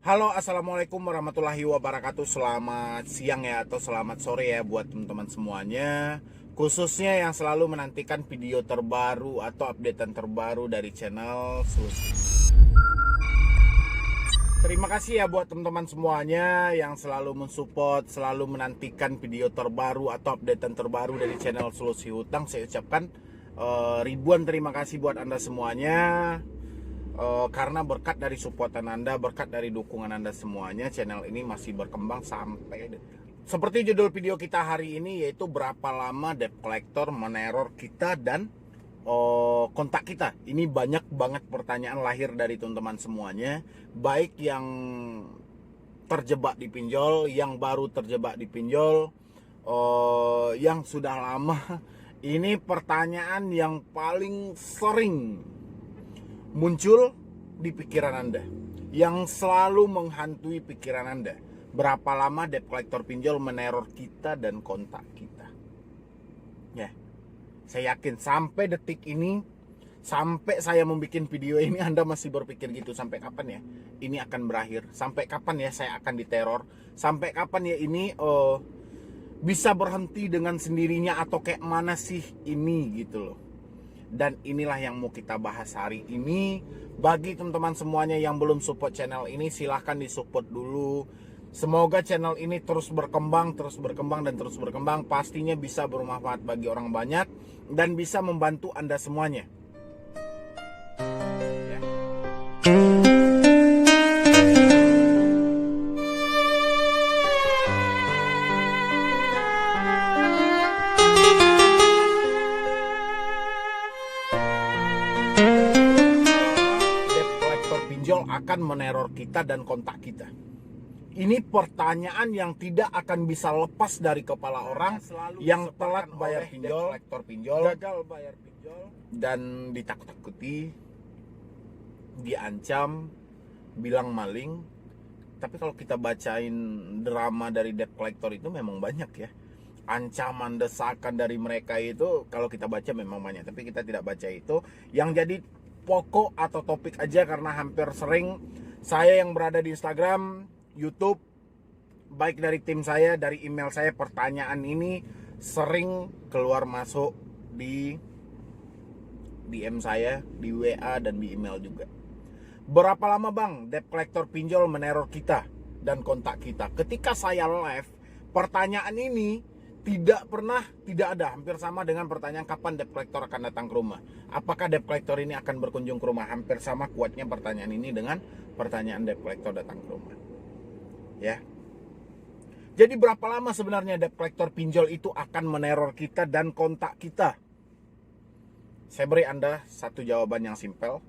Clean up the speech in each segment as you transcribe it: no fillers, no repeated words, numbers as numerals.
Halo, assalamualaikum warahmatullahi wabarakatuh. Selamat siang ya, atau selamat sore ya buat teman-teman semuanya. Khususnya yang selalu menantikan video terbaru atau updatean terbaru dari channel Susi. Terima kasih ya buat teman-teman semuanya yang selalu mensupport, selalu menantikan video terbaru atau updatean terbaru dari channel Solusi Hutang. Saya ucapkan ribuan terima kasih buat Anda semuanya. Karena berkat dari supportan Anda, berkat dari dukungan Anda semuanya, channel ini masih berkembang sampai seperti judul video kita hari ini, yaitu berapa lama debt collector meneror kita dan kontak kita. Ini banyak banget pertanyaan lahir dari teman-teman semuanya, baik yang terjebak di pinjol, yang baru terjebak di pinjol, yang sudah lama. Ini pertanyaan yang paling sering muncul di pikiran Anda, yang selalu menghantui pikiran Anda. Berapa lama debt collector pinjol meneror kita dan kontak kita? Ya, saya yakin sampai detik ini, sampai saya membuat video ini, Anda masih berpikir gitu. Sampai kapan ya ini akan berakhir? Sampai kapan ya saya akan diteror? Sampai kapan ya ini bisa berhenti dengan sendirinya, atau kayak mana sih ini gitu loh. Dan inilah yang mau kita bahas hari ini. Bagi teman-teman semuanya yang belum support channel ini, silahkan disupport dulu. Semoga channel ini terus berkembang, dan terus berkembang. Pastinya bisa bermanfaat bagi orang banyak dan bisa membantu Anda semuanya. Ya. Pinjol akan meneror kita dan kontak kita. Ini pertanyaan yang tidak akan bisa lepas dari kepala orang yang telat bayar pinjol, gagal bayar pinjol, dan ditakut-takuti, diancam, bilang maling. Tapi kalau kita bacain drama dari debt collector itu memang banyak ya. Ancaman, desakan dari mereka itu kalau kita baca memang banyak, tapi kita tidak baca itu. Yang jadi pokok atau topik aja, karena hampir sering saya yang berada di Instagram, YouTube, baik dari tim saya, dari email saya, pertanyaan ini sering keluar masuk di DM saya, di WA dan di email juga. Berapa lama bang debt collector pinjol meneror kita dan kontak kita? Ketika saya live, pertanyaan ini tidak ada, hampir sama dengan pertanyaan kapan debt collector akan datang ke rumah. Apakah debt collector ini akan berkunjung ke rumah? Hampir sama kuatnya pertanyaan ini dengan pertanyaan debt collector datang ke rumah. Ya. Jadi berapa lama sebenarnya debt collector pinjol itu akan meneror kita dan kontak kita? Saya beri Anda satu jawaban yang simpel,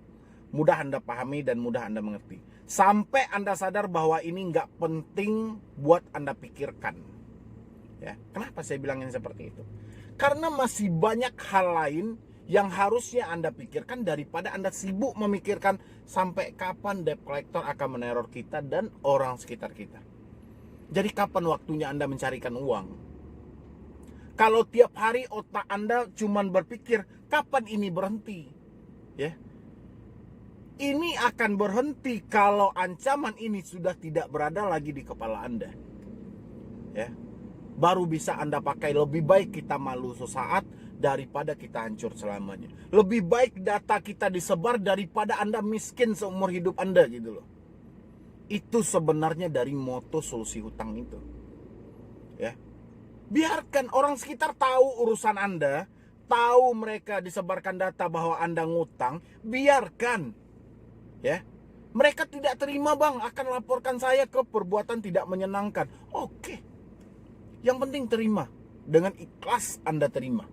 mudah Anda pahami dan mudah Anda mengerti. Sampai Anda sadar bahwa ini nggak penting buat Anda pikirkan. Ya, kenapa saya bilangin seperti itu? Karena masih banyak hal lain yang harusnya Anda pikirkan daripada Anda sibuk memikirkan sampai kapan debt collector akan meneror kita dan orang sekitar kita. Jadi kapan waktunya Anda mencarikan uang? Kalau tiap hari otak Anda cuman berpikir kapan ini berhenti? Ya. Ini akan berhenti kalau ancaman ini sudah tidak berada lagi di kepala Anda. Ya. Baru bisa Anda pakai. Lebih baik kita malu sesaat daripada kita hancur selamanya. Lebih baik data kita disebar daripada Anda miskin seumur hidup Anda gitu loh. Itu sebenarnya dari moto Solusi Hutang itu. Ya. Biarkan orang sekitar tahu urusan Anda, tahu mereka disebarkan data bahwa Anda ngutang, biarkan. Ya. Mereka tidak terima bang, akan laporkan saya ke perbuatan tidak menyenangkan. Oke. Yang penting terima, dengan ikhlas Anda terima.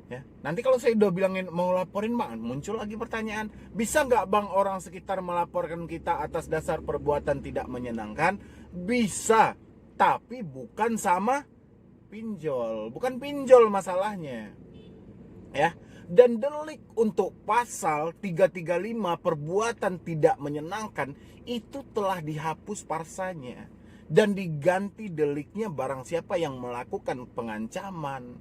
Ya, nanti kalau saya udah bilangin mau laporin bang, muncul lagi pertanyaan, bisa nggak bang orang sekitar melaporkan kita atas dasar perbuatan tidak menyenangkan? Bisa, tapi bukan sama pinjol, bukan pinjol masalahnya. Ya, dan delik untuk pasal 335 perbuatan tidak menyenangkan itu telah dihapus parsanya. Dan diganti deliknya barang siapa yang melakukan pengancaman.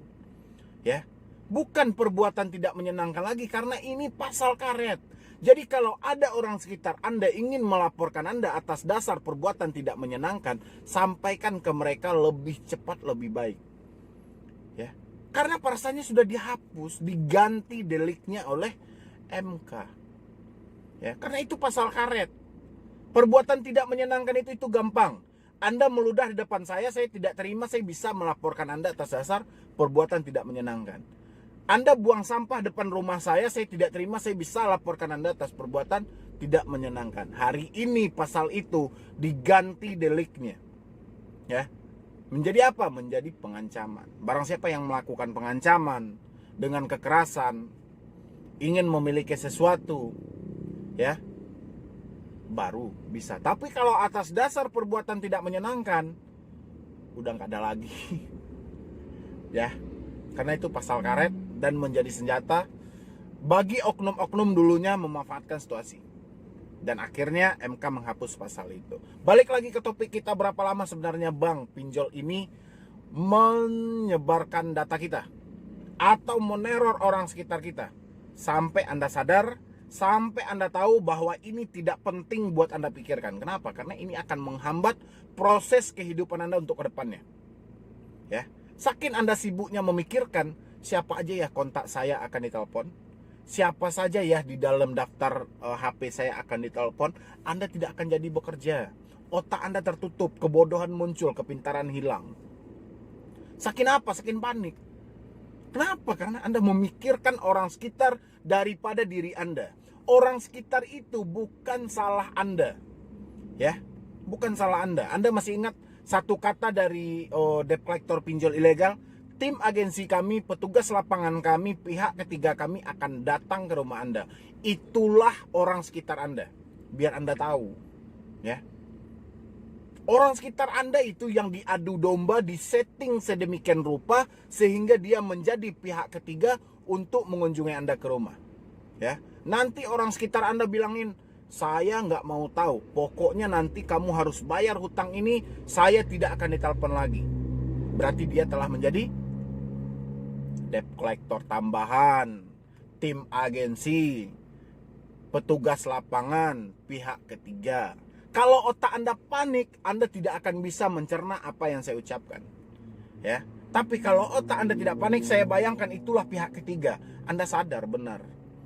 Ya. Bukan perbuatan tidak menyenangkan lagi, karena ini pasal karet. Jadi kalau ada orang sekitar Anda ingin melaporkan Anda atas dasar perbuatan tidak menyenangkan, sampaikan ke mereka lebih cepat lebih baik. Ya. Karena pasalnya sudah dihapus, diganti deliknya oleh MK. Ya, karena itu pasal karet. Perbuatan tidak menyenangkan itu gampang. Anda meludah di depan saya tidak terima, saya bisa melaporkan Anda atas dasar perbuatan tidak menyenangkan. Anda buang sampah depan rumah saya tidak terima, saya bisa laporkan Anda atas perbuatan tidak menyenangkan. Hari ini pasal itu diganti deliknya. Ya. Menjadi apa? Menjadi pengancaman. Barang siapa yang melakukan pengancaman dengan kekerasan, ingin memiliki sesuatu, ya, baru bisa. Tapi kalau atas dasar perbuatan tidak menyenangkan, udah nggak ada lagi. Ya. Karena itu pasal karet dan menjadi senjata bagi oknum-oknum dulunya memanfaatkan situasi. Dan akhirnya MK menghapus pasal itu. Balik lagi ke topik kita, berapa lama sebenarnya bank pinjol ini menyebarkan data kita atau meneror orang sekitar kita. Sampai Anda sadar, sampai Anda tahu bahwa ini tidak penting buat Anda pikirkan. Kenapa? Karena ini akan menghambat proses kehidupan Anda untuk ke depannya. Ya. Saking Anda sibuknya memikirkan siapa aja ya kontak saya akan ditelepon, siapa saja ya di dalam daftar HP saya akan ditelepon, Anda tidak akan jadi bekerja. Otak Anda tertutup, kebodohan muncul, kepintaran hilang. Saking apa? Saking panik. Kenapa? Karena Anda memikirkan orang sekitar daripada diri Anda. Orang sekitar itu bukan salah Anda. Ya, bukan salah Anda. Anda masih ingat satu kata dari debt collector pinjol ilegal? Tim agensi kami, petugas lapangan kami, pihak ketiga kami akan datang ke rumah Anda. Itulah orang sekitar Anda. Biar Anda tahu. Ya. Orang sekitar Anda itu yang diadu domba, disetting sedemikian rupa sehingga dia menjadi pihak ketiga untuk mengunjungi Anda ke rumah. Ya. Nanti orang sekitar Anda bilangin, saya nggak mau tahu, pokoknya nanti kamu harus bayar hutang ini, saya tidak akan ditelepon lagi. Berarti dia telah menjadi debt collector tambahan, tim agensi, petugas lapangan, pihak ketiga. Kalau otak Anda panik, Anda tidak akan bisa mencerna apa yang saya ucapkan. Ya. Tapi kalau otak Anda tidak panik, saya bayangkan itulah pihak ketiga. Anda sadar benar.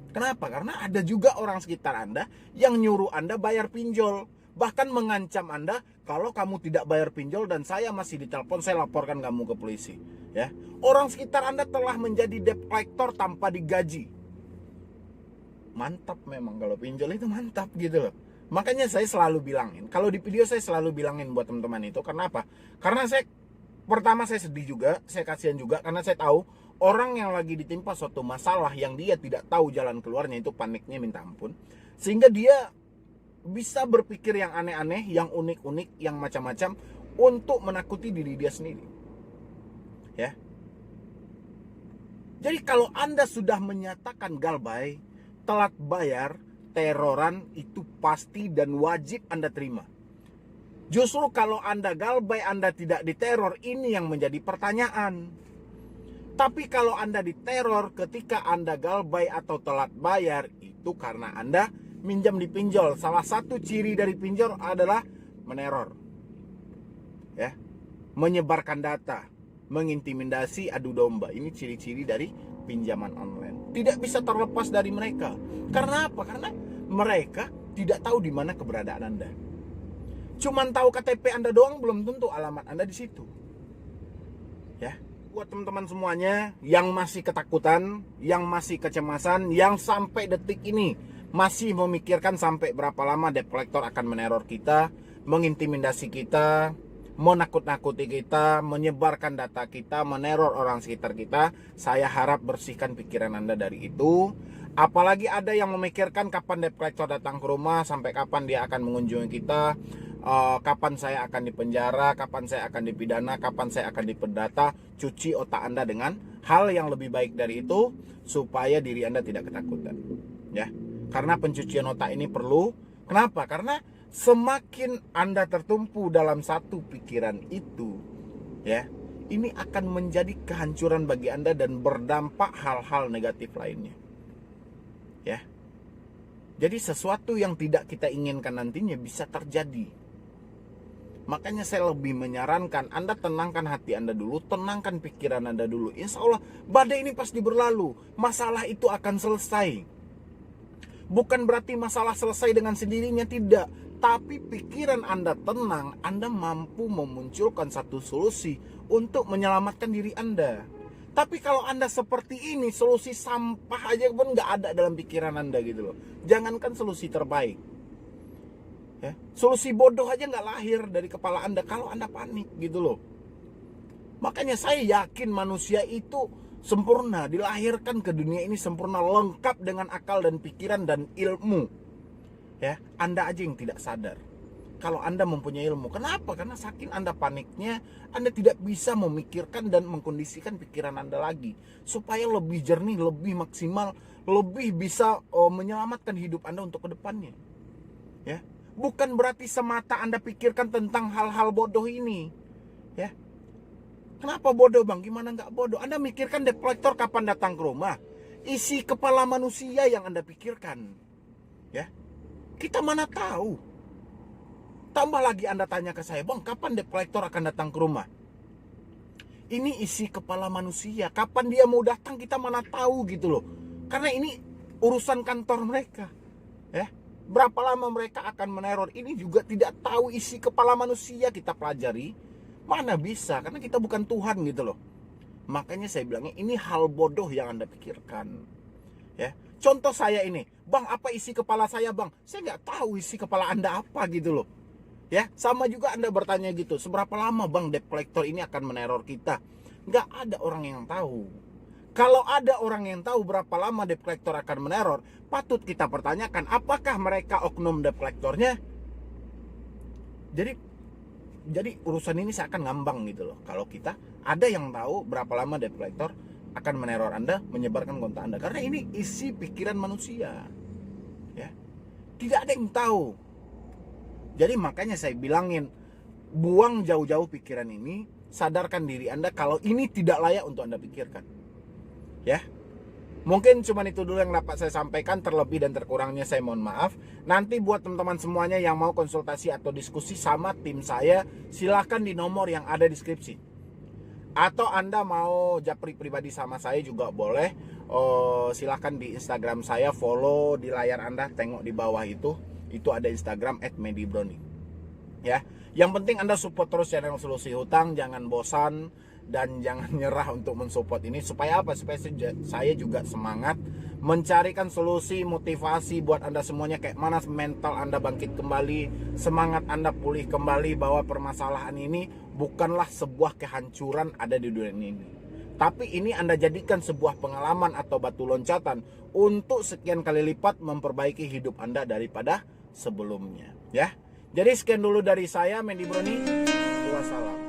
Kenapa? Karena ada juga orang sekitar Anda yang nyuruh Anda bayar pinjol. Bahkan mengancam Anda, kalau kamu tidak bayar pinjol dan saya masih ditelepon, saya laporkan kamu ke polisi. Ya. Orang sekitar Anda telah menjadi debt collector tanpa digaji. Mantap memang, kalau pinjol itu mantap gitu loh. Makanya saya selalu bilangin, kalau di video saya selalu bilangin buat teman-teman itu, kenapa? Karena pertama saya sedih juga, saya kasihan juga, karena saya tahu orang yang lagi ditimpa suatu masalah yang dia tidak tahu jalan keluarnya, itu paniknya minta ampun. Sehingga dia bisa berpikir yang aneh-aneh, yang unik-unik, yang macam-macam untuk menakuti diri dia sendiri. Ya. Jadi kalau Anda sudah menyatakan galbay, telat bayar, teroran itu pasti dan wajib Anda terima. Justru kalau Anda galbay, Anda tidak diteror, ini yang menjadi pertanyaan. Tapi kalau Anda diteror ketika Anda galbay atau telat bayar, itu karena Anda minjam di pinjol. Salah satu ciri dari pinjol adalah meneror. Ya. Menyebarkan data, mengintimidasi, adu domba. Ini ciri-ciri dari pinjaman online. Tidak bisa terlepas dari mereka. Karena apa? Karena mereka tidak tahu di mana keberadaan Anda. Cuman tahu KTP Anda doang, belum tentu alamat Anda di situ. Ya. Buat teman-teman semuanya yang masih ketakutan, yang masih kecemasan, yang sampai detik ini masih memikirkan sampai berapa lama debt collector akan meneror kita, mengintimidasi kita, menakut-nakuti kita, menyebarkan data kita, meneror orang sekitar kita, saya harap bersihkan pikiran Anda dari itu. Apalagi ada yang memikirkan kapan debt collector datang ke rumah, sampai kapan dia akan mengunjungi kita, kapan saya akan dipenjara, kapan saya akan dipidana, kapan saya akan diperdata. Cuci otak Anda dengan hal yang lebih baik dari itu supaya diri Anda tidak ketakutan. Ya. Karena pencucian otak ini perlu. Kenapa? Karena semakin Anda tertumpu dalam satu pikiran itu, ya, ini akan menjadi kehancuran bagi Anda dan berdampak hal-hal negatif lainnya. Ya. Jadi sesuatu yang tidak kita inginkan nantinya bisa terjadi. Makanya saya lebih menyarankan Anda tenangkan hati Anda dulu, tenangkan pikiran Anda dulu. Insya Allah badai ini pasti berlalu, masalah itu akan selesai. Bukan berarti masalah selesai dengan sendirinya, tidak. Tapi pikiran Anda tenang, Anda mampu memunculkan satu solusi untuk menyelamatkan diri Anda. Tapi kalau Anda seperti ini, solusi sampah aja pun nggak ada dalam pikiran Anda gitu loh. Jangankan solusi terbaik. Ya, solusi bodoh aja nggak lahir dari kepala Anda kalau Anda panik gitu loh. Makanya saya yakin manusia itu sempurna, dilahirkan ke dunia ini sempurna, lengkap dengan akal dan pikiran dan ilmu. Ya, Anda aja yang tidak sadar. Kalau Anda mempunyai ilmu, kenapa? Karena saking Anda paniknya, Anda tidak bisa memikirkan dan mengkondisikan pikiran Anda lagi supaya lebih jernih, lebih maksimal, lebih bisa menyelamatkan hidup Anda untuk kedepannya. Ya. Bukan berarti semata Anda pikirkan tentang hal-hal bodoh ini. Ya. Kenapa bodoh bang? Gimana nggak bodoh? Anda mikirkan debt collector kapan datang ke rumah? Isi kepala manusia yang Anda pikirkan. Ya. Kita mana tahu. Tambah lagi Anda tanya ke saya, bang kapan debt collector akan datang ke rumah? Ini isi kepala manusia. Kapan dia mau datang kita mana tahu gitu loh. Karena ini urusan kantor mereka. Ya. Berapa lama mereka akan meneror, ini juga tidak tahu isi kepala manusia. Kita pelajari, mana bisa, karena kita bukan Tuhan gitu loh. Makanya saya bilangnya ini hal bodoh yang Anda pikirkan. Ya, contoh saya ini, bang apa isi kepala saya bang? Saya nggak tahu isi kepala Anda apa gitu loh. Ya, sama juga Anda bertanya gitu, seberapa lama bang debt collector ini akan meneror kita? Nggak ada orang yang tahu. Kalau ada orang yang tahu berapa lama debt collector akan meneror, patut kita pertanyakan apakah mereka oknum debt collectornya. Jadi urusan ini seakan ngambang gitu loh. Kalau kita ada yang tahu berapa lama debt collector akan meneror Anda, menyebarkan kontak Anda. Karena ini isi pikiran manusia. Ya. Tidak ada yang tahu. Jadi makanya saya bilangin, buang jauh-jauh pikiran ini, sadarkan diri Anda kalau ini tidak layak untuk Anda pikirkan. Ya, mungkin cuma itu dulu yang dapat saya sampaikan. Terlebih dan terkurangnya saya mohon maaf. Nanti buat teman-teman semuanya yang mau konsultasi atau diskusi sama tim saya, silahkan di nomor yang ada di deskripsi. Atau Anda mau japri pribadi sama saya juga boleh. Silahkan di Instagram saya, follow di layar Anda, tengok di bawah itu ada Instagram @medibroni. Ya, yang penting Anda support terus channel Solusi Hutang, jangan bosan. Dan jangan nyerah untuk mensupport ini. Supaya apa? Supaya saya juga semangat mencarikan solusi, motivasi buat Anda semuanya. Kayak mana mental Anda bangkit kembali, semangat Anda pulih kembali, bahwa permasalahan ini bukanlah sebuah kehancuran ada di dunia ini. Tapi ini Anda jadikan sebuah pengalaman atau batu loncatan untuk sekian kali lipat memperbaiki hidup Anda daripada sebelumnya. Ya. Jadi sekian dulu dari saya, Mendy Broni. Wassalam.